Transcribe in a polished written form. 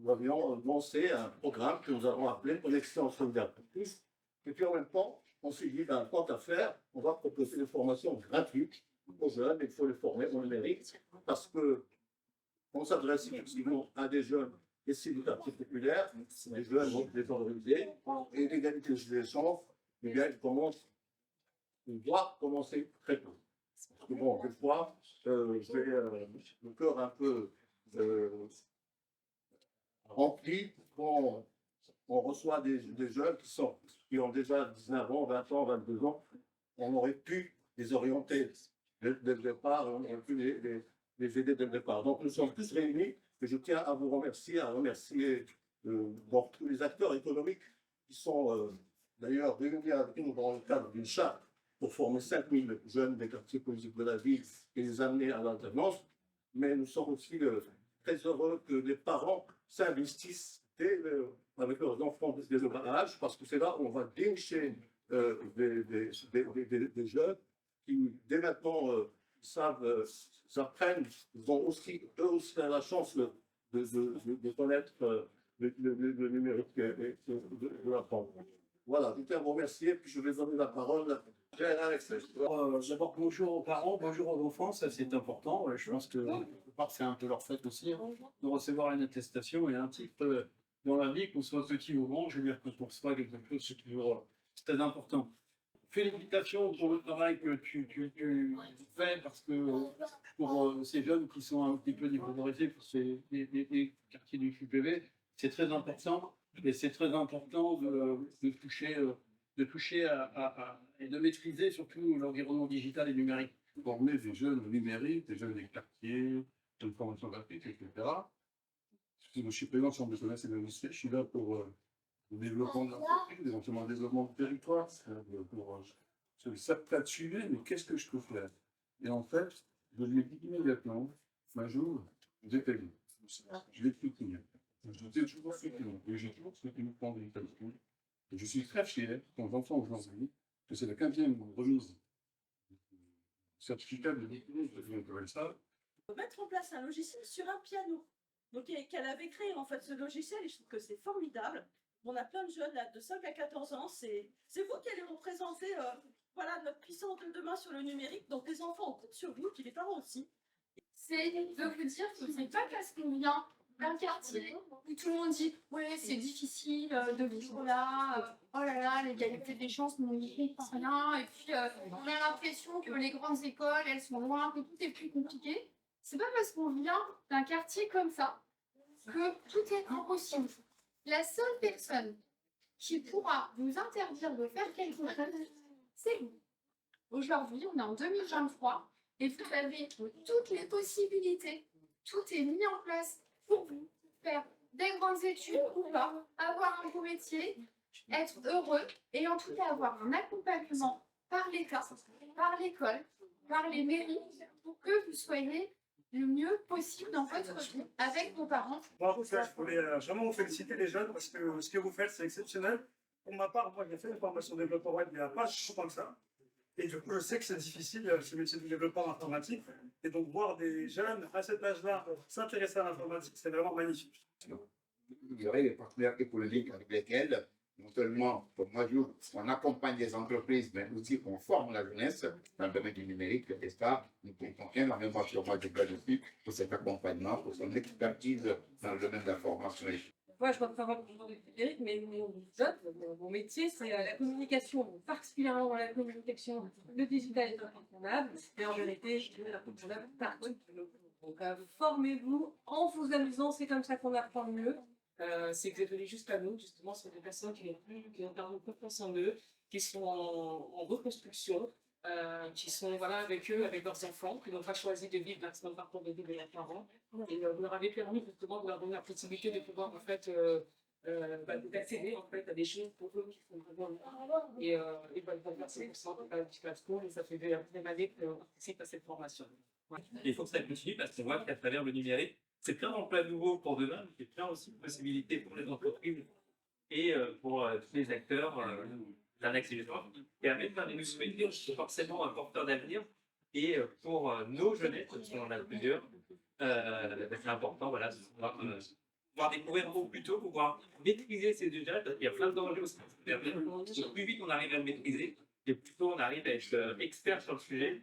nous avions lancé un programme que nous avons appelé Connexion Solidaire pour tous. Et puis en même temps, on s'est dit, ben, quant à faire, on va proposer des formations gratuites aux jeunes, il faut les former, on le mérite, parce que on s'adresse effectivement à des jeunes issus du quartier populaire, des jeunes défavorisés, et l'égalité des chances, eh bien, on doit commencer très tôt. Parce que bon, des fois, j'ai le cœur un peu rempli quand on reçoit des jeunes qui ont déjà 19 ans, 20 ans, 22 ans. On aurait pu les orienter dès le départ, on aurait pu les aider dès le départ. Donc nous sommes tous réunis et je tiens à vous remercier, bon, tous les acteurs économiques qui sont d'ailleurs réunis avec nous dans le cadre d'une charte pour former 5000 jeunes des quartiers politiques de la ville et les amener à l'alternance. Mais nous sommes aussi très heureux que les parents s'investissent avec leurs enfants dès le bas âge, parce que c'est là où on va dénicher des jeunes qui, dès maintenant, apprennent, ils ont aussi, eux aussi, la chance de connaître le numérique et de l'apprendre. Voilà, je tiens à vous remercier, puis je vais donner la parole à Alex. D'abord, bonjour aux parents, bonjour aux enfants, ça c'est important. Je pense que quelque part c'est un peu leur fête aussi, hein, de recevoir une attestation et un titre dans la vie, qu'on soit petit ou grand. Je veux dire que pour soi, quelque chose, c'est toujours très important. Félicitations pour le travail que tu fais, parce que pour ces jeunes qui sont un petit peu défavorisés, pour les quartiers du QPV, c'est très important. Et c'est très important de toucher et de maîtriser surtout l'environnement digital et numérique. Former des jeunes numériques, des jeunes des quartiers, de formation graphique, etc. Je suis président de chambre de commerce et d'industrie, je suis là pour le développement de l'entreprise, éventuellement le développement du territoire, je sais pas de suivre, mais qu'est-ce que je peux faire? Et en fait, je lui ai dit immédiatement, un jour, j'ai fait lui. Je l'ai soutenu. Je l'ai toujours soutenu. Et j'ai toujours soutenu prendre une telle school. Et je suis très fier, quand j'entends aujourd'hui, que c'est la 15e remise certificat de diplôme de ça. Mettre en place un logiciel sur un piano. Donc, qu'elle avait créé en fait ce logiciel, et je trouve que c'est formidable. On a plein de jeunes là, de 5 à 14 ans. C'est vous qui allez représenter voilà, notre puissance de demain sur le numérique. Donc, les enfants, on compte sur vous, puis les parents aussi. C'est de vous dire que c'est pas parce qu'on vient d'un quartier où tout le monde dit ouais, c'est difficile de vivre là, oh là là, l'égalité des chances, on n'y fait pas rien, et puis on a l'impression que les grandes écoles, elles sont loin, que tout est plus compliqué. C'est pas parce qu'on vient d'un quartier comme ça que tout est impossible. La seule personne qui pourra vous interdire de faire quelque chose, c'est vous. Aujourd'hui, on est en 2023 et vous avez toutes les possibilités. Tout est mis en place pour vous faire des grandes études ou pas, avoir un beau métier, être heureux et en tout cas avoir un accompagnement par l'État, par l'école, par les mairies pour que vous soyez le mieux possible dans votre vie avec vos parents. Moi, je voulais vraiment vous féliciter les jeunes parce que ce que vous faites, c'est exceptionnel. Pour ma part, moi, j'ai fait une formation de développeur web il n'y a pas si longtemps que ça. Et du coup, je sais que c'est difficile, ce métier de développeur informatique. Et donc, voir des jeunes à cet âge-là s'intéresser à l'informatique, c'est vraiment magnifique. Il y aurait des partenaires économiques avec lesquels, non seulement, comme moi, on accompagne les entreprises, mais aussi on forme la jeunesse dans le domaine du numérique. Et ça, nous comptons énormément sur moi, dessus pour cet accompagnement, pour son expertise dans le domaine de la formation. Moi, je ne peux pas avoir du numérique, mais mon métier, c'est la communication, particulièrement dans la communication. Le digital est incontournable, mais en vérité, je dirais incontournable partout. Donc, formez-vous en vous amusant, c'est comme ça qu'on apprend mieux. C'est que vous êtes venus juste à nous, justement, c'est des personnes qui ont perdu confiance en eux, qui sont en reconstruction, qui sont voilà, avec eux, avec leurs enfants, qui n'ont pas choisi de vivre dans le parcours de vie de leurs parents. Et vous leur avez permis justement de leur donner la possibilité de pouvoir en fait d'accéder en fait à des choses pour eux qui sont vraiment et ils vont passer au centre de la school et ça fait des années qu'on participe à cette formation. Ouais. Il faut que ça continue parce qu'on voit qu'à travers le numérique, c'est plein d'emplois nouveaux pour demain, mais c'est plein aussi de possibilités pour les entreprises et pour tous les acteurs d'un accélérateur. Et à mettre nous souhaiter forcément un porteur d'avenir. Et pour nos jeunesses, parce qu'on en a plusieurs, c'est important voilà, de pouvoir pouvoir découvrir au plus tôt, pouvoir maîtriser ces usages, parce qu'il y a plein de dangers aussi. Donc, plus vite on arrive à le maîtriser, et plus tôt on arrive à être expert sur le sujet